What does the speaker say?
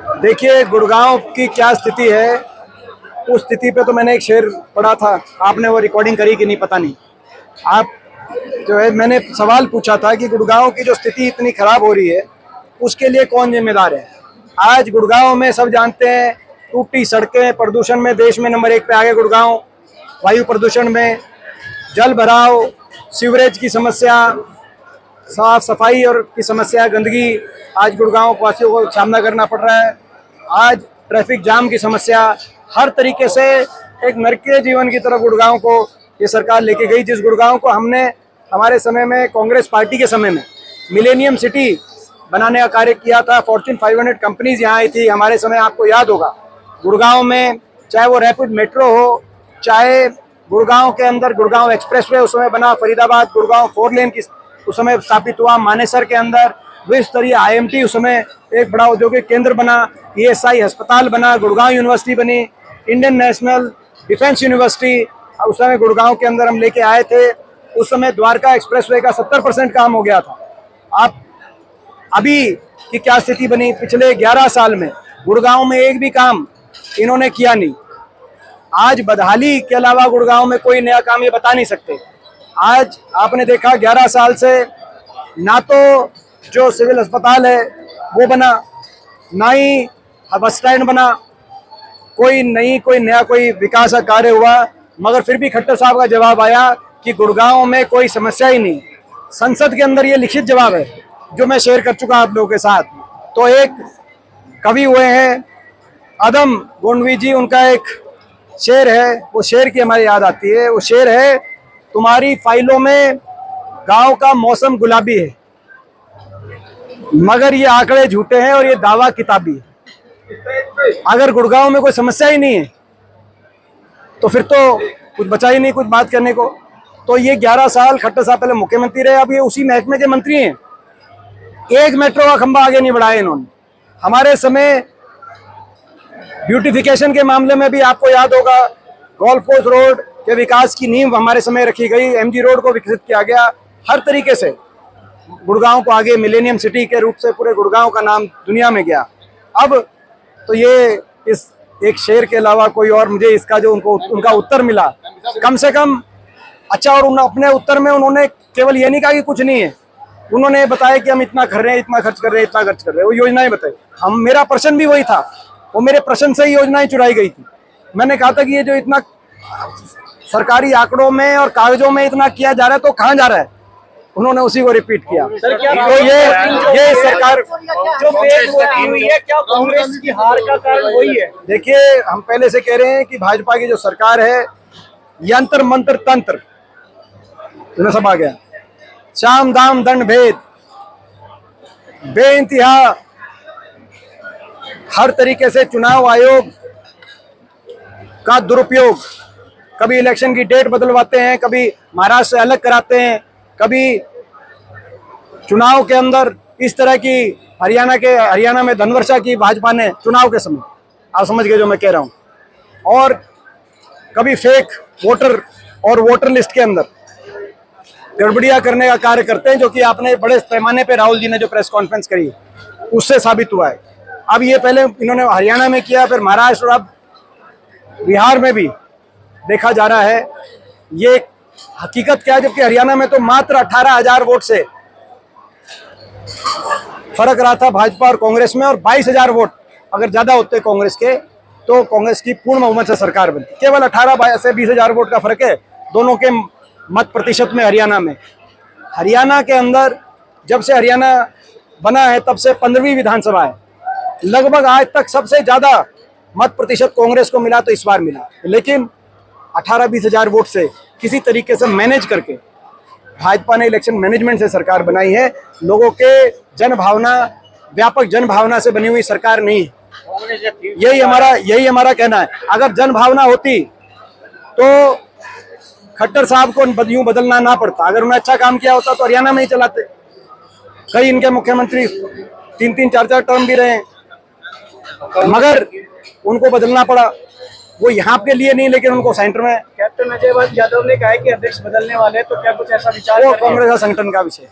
देखिए गुड़गांव की क्या स्थिति है, उस स्थिति पे तो मैंने एक शेर पढ़ा था, आपने वो रिकॉर्डिंग करी कि नहीं पता नहीं। आप जो है, मैंने सवाल पूछा था कि गुड़गांव की जो स्थिति इतनी खराब हो रही है उसके लिए कौन जिम्मेदार है। आज गुड़गांव में सब जानते हैं, टूटी सड़कें, प्रदूषण में देश में नंबर 1 पे आ गए गुड़गांव, वायु प्रदूषण में, जल भराव, सीवरेज की समस्या, साफ सफाई और की समस्या, गंदगी, आज गुड़गांव वासियों को सामना करना पड़ रहा है। आज ट्रैफिक जाम की समस्या, हर तरीके से एक नरकीय जीवन की तरफ गुड़गांव को ये सरकार लेके गई। जिस गुड़गांव को हमने हमारे समय में, कांग्रेस पार्टी के समय में मिलेनियम सिटी बनाने का कार्य किया था, फॉर्च्यून 500 कंपनीज यहाँ आई थी हमारे समय, आपको याद होगा। गुड़गांव में चाहे वो रैपिड मेट्रो हो, चाहे गुड़गांव के अंदर गुड़गांव एक्सप्रेसवे उस समय बना, फरीदाबाद गुड़गांव 4 लेन की उस समय स्थापित हुआ, मानेसर के अंदर विश्व स्तरीय IMT उस समय एक बड़ा औद्योगिक केंद्र बना, ESI अस्पताल बना, गुड़गांव यूनिवर्सिटी बनी, इंडियन नेशनल डिफेंस यूनिवर्सिटी उस समय गुड़गांव के अंदर हम लेके आए थे। उस समय द्वारका एक्सप्रेसवे का 70% काम हो गया था। आप अभी की क्या स्थिति बनी, पिछले 11 साल में गुड़गांव में एक भी काम इन्होंने किया नहीं। आज बदहाली के अलावा गुड़गांव में कोई नया काम ये बता नहीं सकते। आज आपने देखा 11 साल से ना तो जो सिविल अस्पताल है वो बना, ना ही बस स्टैंड बना, कोई नया कोई विकास का कार्य हुआ। मगर फिर भी खट्टर साहब का जवाब आया कि गुड़गांव में कोई समस्या ही नहीं। संसद के अंदर ये लिखित जवाब है जो मैं शेयर कर चुका आप लोगों के साथ। तो एक कवि हुए हैं अदम गोंडवी जी, उनका एक शेर है, वो शेर की हमारी याद आती है। वो शेर है, तुम्हारी फाइलों में गांव का मौसम गुलाबी है, मगर ये आंकड़े झूठे हैं और ये दावा किताबी है। अगर गुड़गांव में कोई समस्या ही नहीं है तो फिर तो कुछ बचा ही नहीं कुछ बात करने को। तो ये 11 साल खट्टर साहब पहले मुख्यमंत्री रहे, अब ये उसी महकमे के मंत्री हैं। एक मेट्रो का खंभा आगे नहीं बढ़ाया इन्होंने। हमारे समय ब्यूटिफिकेशन के मामले में भी आपको याद होगा, गोल्फ कोर्स रोड के विकास की नींव हमारे समय रखी गई, MG रोड को विकसित किया गया, हर तरीके से गुड़गांव को आगे मिलेनियम सिटी के रूप से पूरे गुड़गांव का नाम दुनिया में गया। अब तो ये इस एक शेर के अलावा कोई और मुझे इसका जो उनका उत्तर मिला कम से कम अच्छा, और अपने उत्तर में उन्होंने केवल ये नहीं कहा कि कुछ नहीं है, उन्होंने बताया कि हम इतना कर रहे हैं, इतना खर्च कर रहे हैं, इतना खर्च कर रहे हैं, वो योजनाएं बताई। मेरा प्रश्न भी वही था, वो मेरे प्रश्न से ही योजनाएं चुराई गई थी। मैंने कहा था कि ये जो इतना सरकारी आंकड़ों में और कागजों में इतना किया जा रहा है तो कहाँ जा रहा है, उन्होंने उसी को रिपीट किया। तो ये सरकार जो हुई है, क्या कांग्रेस की हार का कारण वही है? देखिए, हम पहले से कह रहे हैं कि भाजपा की जो सरकार है, यंत्र मंत्र तंत्र इनमें सब आ गया, साम दाम दंड भेद, बेइंतहा हर तरीके से चुनाव आयोग का दुरुपयोग, कभी इलेक्शन की डेट बदलवाते हैं, कभी महाराष्ट्र से अलग कराते हैं, कभी चुनाव के अंदर इस तरह की हरियाणा में धनवर्षा की भाजपा ने चुनाव के समय, आप समझ गए जो मैं कह रहा हूं, और कभी फेक वोटर और वोटर लिस्ट के अंदर गड़बड़ियां करने का कार्य करते हैं, जो कि आपने बड़े पैमाने पे राहुल जी ने जो प्रेस कॉन्फ्रेंस करी उससे साबित हुआ है। अब ये पहले इन्होंने हरियाणा में किया, फिर महाराष्ट्र और अब बिहार में भी देखा जा रहा है। ये हकीकत क्या है, जबकि हरियाणा में तो मात्र 18,000 वोट से फर्क रहा था भाजपा और कांग्रेस में, और 22,000 वोट अगर ज्यादा होते कांग्रेस के तो कांग्रेस की पूर्ण बहुमत से सरकार बनती। केवल 18 से 20,000 वोट का फर्क है दोनों के मत प्रतिशत में। हरियाणा के अंदर जब से हरियाणा बना है तब से 15वीं विधानसभा है, लगभग आज तक सबसे ज्यादा मत प्रतिशत कांग्रेस को मिला तो इस बार मिला, लेकिन 18-20,000 वोट से किसी तरीके से मैनेज करके भाजपा ने इलेक्शन मैनेजमेंट से सरकार बनाई है। लोगों के जनभावना, व्यापक जनभावना से बनी हुई सरकार नहीं है। यही हमारा कहना है। अगर जनभावना होती तो खट्टर साहब को यूं बदलना ना पड़ता। अगर उन्होंने अच्छा काम किया होता तो हरियाणा में ही चलाते। कई इनके मुख्यमंत्री 3-3, 4-4 टर्म भी रहे, मगर उनको बदलना पड़ा। वो यहाँ के लिए नहीं, लेकिन उनको सेंटर में। कैप्टन अजय यादव ने कहा है कि अध्यक्ष बदलने वाले हैं, तो क्या कुछ ऐसा विचार? वो कांग्रेस का संगठन का विषय।